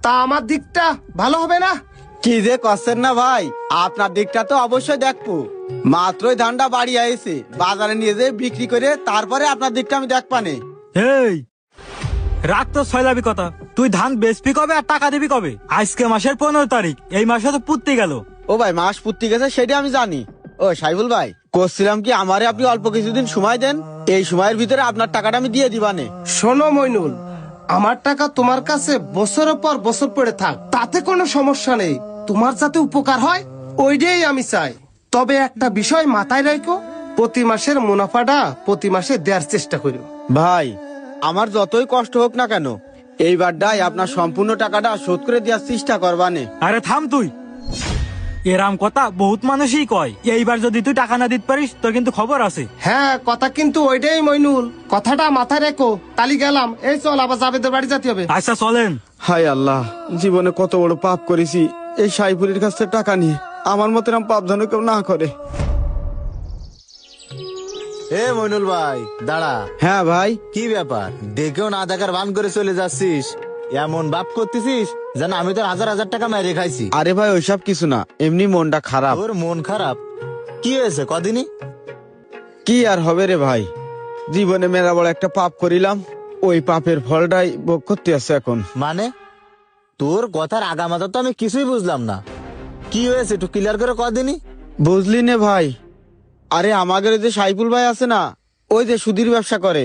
তা আমার দিকটা ভালো হবে না? কি যে করছেন না ভাই, আপনার দিকটা তো অবশ্যই দেখবো। মাত্রই ধানটা বাড়ি আইছে, বাজারে নিয়ে যেয়ে বিক্রি করে তারপরে আপনার দিকটা আমি দেখবানে। এই রাগ তো ছয়লাবি কথা, তুই ধান বেচবি কবে আর টাকা দিবি কবে? আজকে মাসের 15 তারিখ, এই মাসে তো পুত্তি গেল। ও ভাই, মাস পুত্তি গেছে সেটা আমি জানি। ও সাইফুল ভাই, করছিলাম কি আমারে আপনি অল্প কিছুদিন সময় দেন, এই সময়ের ভিতরে আপনার টাকাটা আমি দিয়ে দিবানে। শোনো মইনুল, আমার টাকা তোমার কাছে বছরের পর বছর পড়ে থাক, তাতে কোনো সমস্যা নেই। তোমার যাতে উপকার হয় ওইটাই আমি চাই। তবে একটা বিষয় মাথায় রাখো, প্রতি মাসের মুনাফাটা প্রতি মাসে দেওয়ার চেষ্টা করো। ভাই, আমার যতই কষ্ট হোক না কেন, এইবারটাই আপনার সম্পূর্ণ টাকাটা শোধ করে দেওয়ার চেষ্টা করবানে। আরে থাম তুই, এরাম কথা বহুত মানুষই কয়। এইবার যদি তুই টাকা না দিতে পারিস তোর কিন্তু খবর আছে। হ্যাঁ, কথা কিন্তু ওইটাই মইনুল, কথাটা মাথায় রেখো। তালি গেলাম, এই চল আবার জাবেদের বাড়ি যেতে হবে। আচ্ছা চলেন। হায় আল্লাহ, জীবনে কত বড় পাপ করেছি এই সাইফুলের কাছ থেকে টাকা নিয়ে। আমার মতো এরকম পাপ যেন কেউ না করে। এ মইনুল ভাই দাঁড়া। হ্যাঁ ভাই। কি ব্যাপার, দেখেও না দেখার ভান করে চলে যাচ্ছিস? এমন বাপ করতেছিস যেন আমি তোর হাজার হাজার টাকা মেরে খাইছি। আরে ভাই, ওইসব কিছু না, এমনি মনটা খারাপ। তোর মন খারাপ? কি হয়েছে কদিনই? কি আর হবে রে ভাই, জীবনে মেলা বড় একটা পাপ করিলাম, ওই পাপের ফলটাই ভোগ করতে আছে এখন। মানে তোর কথার আগামাতা তো আমি কিছুই বুঝলাম না। কি হয়েছে একটু ক্লিয়ার করে কদিনই। বুঝলি নে ভাই, আরে আমাদের যে সাইফুল ভাই আছে না, ওই যে সুধীর ব্যবসা করে,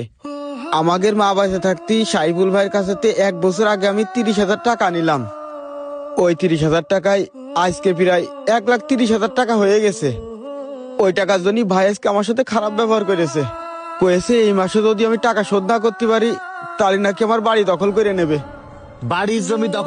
আমাদের মা বাসা থাকতে সাইফুল ভাইয়ের কাছে 1 বছর আগে আমি 30,000 টাকা নিলাম। ওই 30,000 টাকায় আজকে প্রায় 1,30,000 টাকা হয়ে গেছে। ওই টাকার জন্য ভাই আজকে আমার সাথে খারাপ ব্যবহার করেছে, কয়েছে এই মাসে যদি আমি টাকা শোধ না করতে পারি তাহলে নাকি আমার বাড়ি দখল করে নেবে। বাড়ির জমি দখল